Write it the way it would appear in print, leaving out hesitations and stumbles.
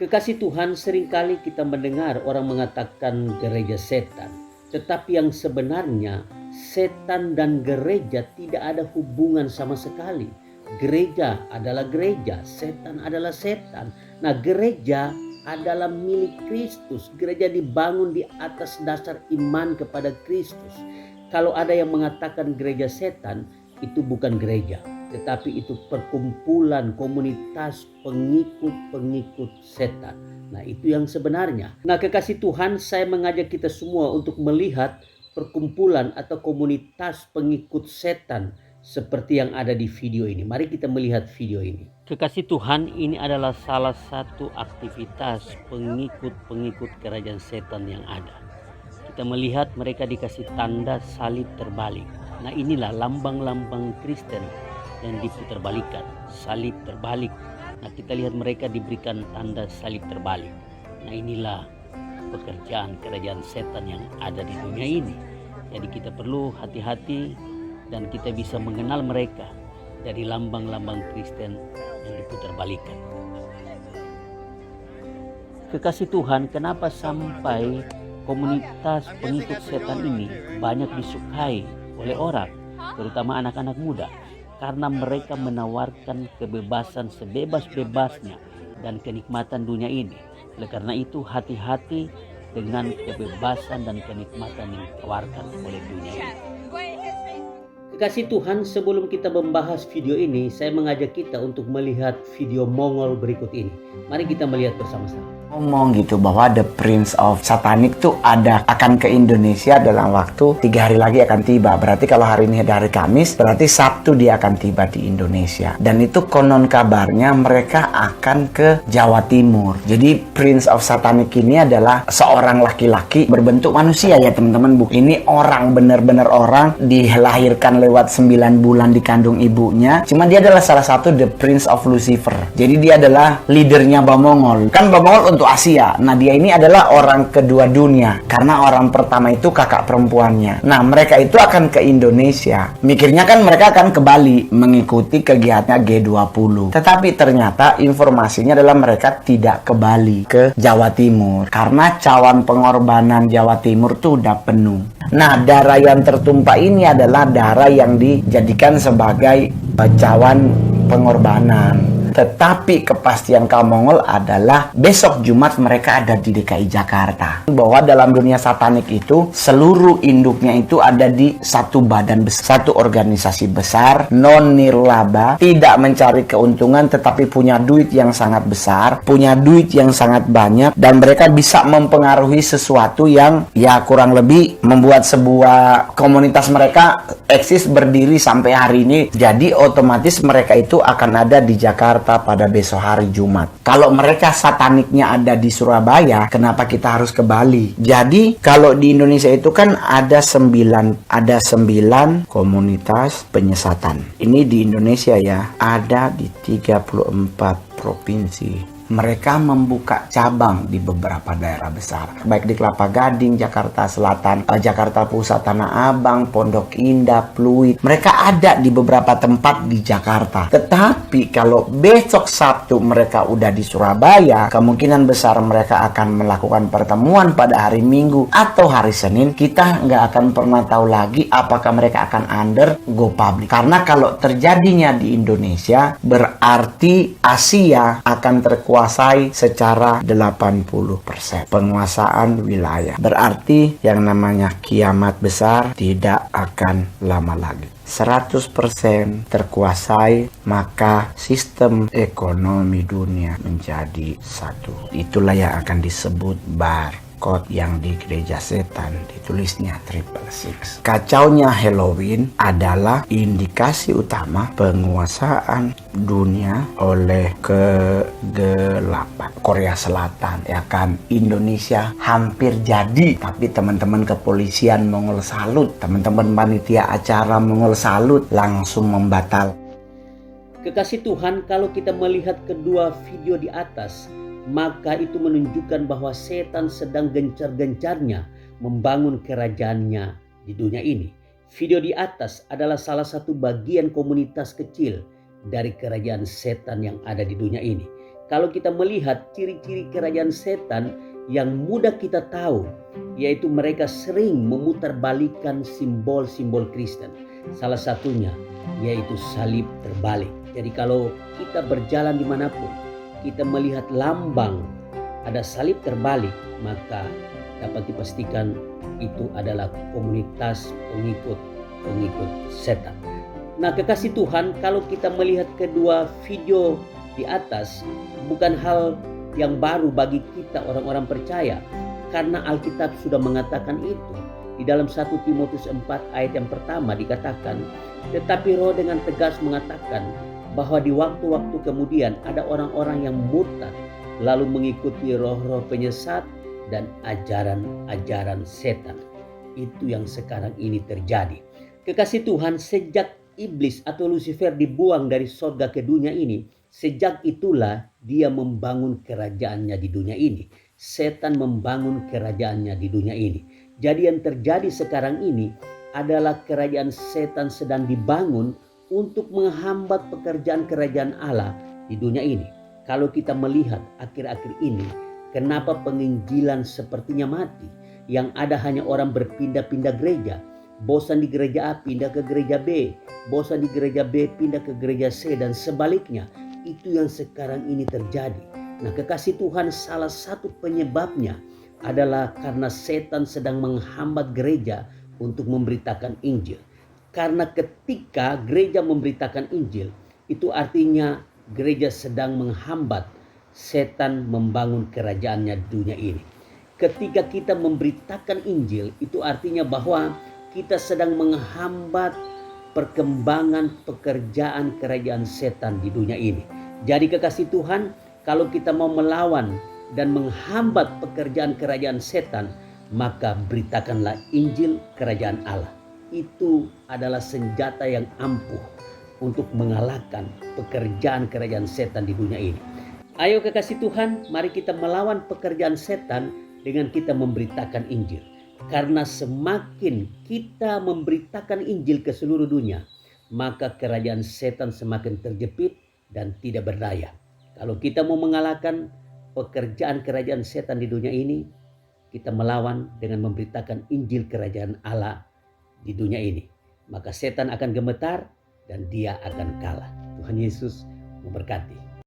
Kekasih Tuhan, seringkali kita mendengar orang mengatakan gereja setan. Tetapi yang sebenarnya setan dan gereja tidak ada hubungan sama sekali. Gereja adalah gereja, setan adalah setan. Nah, gereja adalah milik Kristus. Gereja dibangun di atas dasar iman kepada Kristus. Kalau ada yang mengatakan gereja setan, itu bukan gereja, tetapi itu perkumpulan komunitas pengikut-pengikut setan. Nah, itu yang sebenarnya. Nah, kekasih Tuhan, saya mengajak kita semua untuk melihat perkumpulan atau komunitas pengikut setan seperti yang ada di video ini. Mari kita melihat video ini. Kekasih Tuhan, ini adalah salah satu aktivitas pengikut-pengikut kerajaan setan yang ada. Kita melihat mereka dikasih tanda salib terbalik. Nah, inilah lambang-lambang Kristen yang diputarbalikkan, salib terbalik. Nah, kita lihat mereka diberikan tanda salib terbalik. Nah, inilah pekerjaan kerajaan setan yang ada di dunia ini. Jadi kita perlu hati-hati dan kita bisa mengenal mereka dari lambang-lambang Kristen yang diputarbalikkan. Kekasih Tuhan, kenapa sampai komunitas pengikut setan ini banyak disukai oleh orang, terutama anak-anak muda? Karena mereka menawarkan kebebasan sebebas-bebasnya dan kenikmatan dunia ini. Oleh karena itu, hati-hati dengan kebebasan dan kenikmatan yang ditawarkan oleh dunia ini. Kekasih Tuhan, sebelum kita membahas video ini, saya mengajak kita untuk melihat video Mongol berikut ini. Mari kita melihat bersama-sama. Ngomong gitu bahwa The Prince of Satanic tuh akan ke Indonesia dalam waktu 3 hari lagi akan tiba. Berarti kalau hari ini hari Kamis, berarti Sabtu dia akan tiba di Indonesia. Dan itu konon kabarnya mereka akan ke Jawa Timur. Jadi Prince of Satanic ini adalah seorang laki-laki berbentuk manusia ya teman-teman. Ini orang, benar-benar orang, dilahirkan lewat 9 bulan di kandung ibunya. Cuma dia adalah salah satu The Prince of Lucifer. Jadi dia adalah leadernya Bamongol. Kan Bamongol untuk Asia. Nah, dia ini adalah orang kedua dunia. Karena orang pertama itu kakak perempuannya. Nah, mereka itu akan ke Indonesia. Mikirnya kan mereka akan ke Bali mengikuti kegiatannya G20. Tetapi ternyata informasinya adalah mereka tidak ke Bali, ke Jawa Timur. Karena cawan pengorbanan Jawa Timur tuh udah penuh. Nah, darah yang tertumpah ini adalah darah yang dijadikan sebagai cawan pengorbanan. Tetapi kepastian kaum Mongol adalah besok Jumat mereka ada di DKI Jakarta. Bahwa dalam dunia satanik itu seluruh induknya itu ada di satu badan besar, satu organisasi besar, non nirlaba, tidak mencari keuntungan tetapi punya duit yang sangat besar, punya duit yang sangat banyak, dan mereka bisa mempengaruhi sesuatu yang ya kurang lebih membuat sebuah komunitas mereka eksis berdiri sampai hari ini. Jadi otomatis mereka itu akan ada di Jakarta pada besok hari Jumat. Kalau mereka sataniknya ada di Surabaya, kenapa kita harus ke Bali? Jadi kalau di Indonesia itu kan ada 9 komunitas penyesatan. Ini di Indonesia ya, ada di 34 provinsi. Mereka membuka cabang di beberapa daerah besar, baik di Kelapa Gading, Jakarta Selatan, Jakarta Pusat, Tanah Abang, Pondok Indah, Pluit. Mereka ada di beberapa tempat di Jakarta. Tetapi kalau besok Sabtu mereka udah di Surabaya, kemungkinan besar mereka akan melakukan pertemuan pada hari Minggu atau hari Senin. Kita nggak akan pernah tahu lagi apakah mereka akan go public. Karena kalau terjadinya di Indonesia, berarti Asia akan terkuasai secara 80% penguasaan wilayah. Berarti yang namanya kiamat besar tidak akan lama lagi. 100% terkuasai, maka sistem ekonomi dunia menjadi satu. Itulah yang akan disebut barcode yang di gereja setan ditulisnya 666. Kacaunya Halloween adalah indikasi utama penguasaan dunia oleh kegelapan. Korea Selatan ya kan, Indonesia hampir jadi, tapi teman-teman kepolisian Mongol salut, teman-teman panitia acara Mongol salut, langsung membatal. Kekasih Tuhan, kalau kita melihat kedua video di atas, maka itu menunjukkan bahwa setan sedang gencar-gencarnya membangun kerajaannya di dunia ini. Video di atas adalah salah satu bagian komunitas kecil dari kerajaan setan yang ada di dunia ini. Kalau kita melihat ciri-ciri kerajaan setan yang mudah kita tahu, yaitu mereka sering memutarbalikkan simbol-simbol Kristen. Salah satunya yaitu salib terbalik. Jadi kalau kita berjalan dimanapun, kita melihat lambang ada salib terbalik, maka dapat dipastikan itu adalah komunitas pengikut setan. Nah, kekasih Tuhan, kalau kita melihat kedua video di atas, bukan hal yang baru bagi kita orang-orang percaya, karena Alkitab sudah mengatakan itu. Di dalam 1 Timotius 4 ayat yang pertama dikatakan, tetapi Roh dengan tegas mengatakan bahwa di waktu-waktu kemudian ada orang-orang yang murtad, lalu mengikuti roh-roh penyesat dan ajaran-ajaran setan. Itu yang sekarang ini terjadi. Kekasih Tuhan, sejak iblis atau Lucifer dibuang dari surga ke dunia ini, sejak itulah dia membangun kerajaannya di dunia ini. Setan membangun kerajaannya di dunia ini. Jadi yang terjadi sekarang ini adalah kerajaan setan sedang dibangun untuk menghambat pekerjaan kerajaan Allah di dunia ini. Kalau kita melihat akhir-akhir ini, kenapa penginjilan sepertinya mati? Yang ada hanya orang berpindah-pindah gereja. Bosan di gereja A pindah ke gereja B, bosan di gereja B pindah ke gereja C, dan sebaliknya. Itu yang sekarang ini terjadi. Nah, kekasih Tuhan, salah satu penyebabnya adalah karena setan sedang menghambat gereja untuk memberitakan Injil. Karena ketika gereja memberitakan Injil, itu artinya gereja sedang menghambat setan membangun kerajaannya di dunia ini. Ketika kita memberitakan Injil, itu artinya bahwa kita sedang menghambat perkembangan pekerjaan kerajaan setan di dunia ini. Jadi kekasih Tuhan, kalau kita mau melawan dan menghambat pekerjaan kerajaan setan, maka beritakanlah Injil kerajaan Allah. Itu adalah senjata yang ampuh untuk mengalahkan pekerjaan kerajaan setan di dunia ini. Ayo kekasih Tuhan, mari kita melawan pekerjaan setan dengan kita memberitakan Injil. Karena semakin kita memberitakan Injil ke seluruh dunia, maka kerajaan setan semakin terjepit dan tidak berdaya. Kalau kita mau mengalahkan pekerjaan kerajaan setan di dunia ini, kita melawan dengan memberitakan Injil kerajaan Allah di dunia ini. Maka setan akan gemetar dan dia akan kalah. Tuhan Yesus memberkati.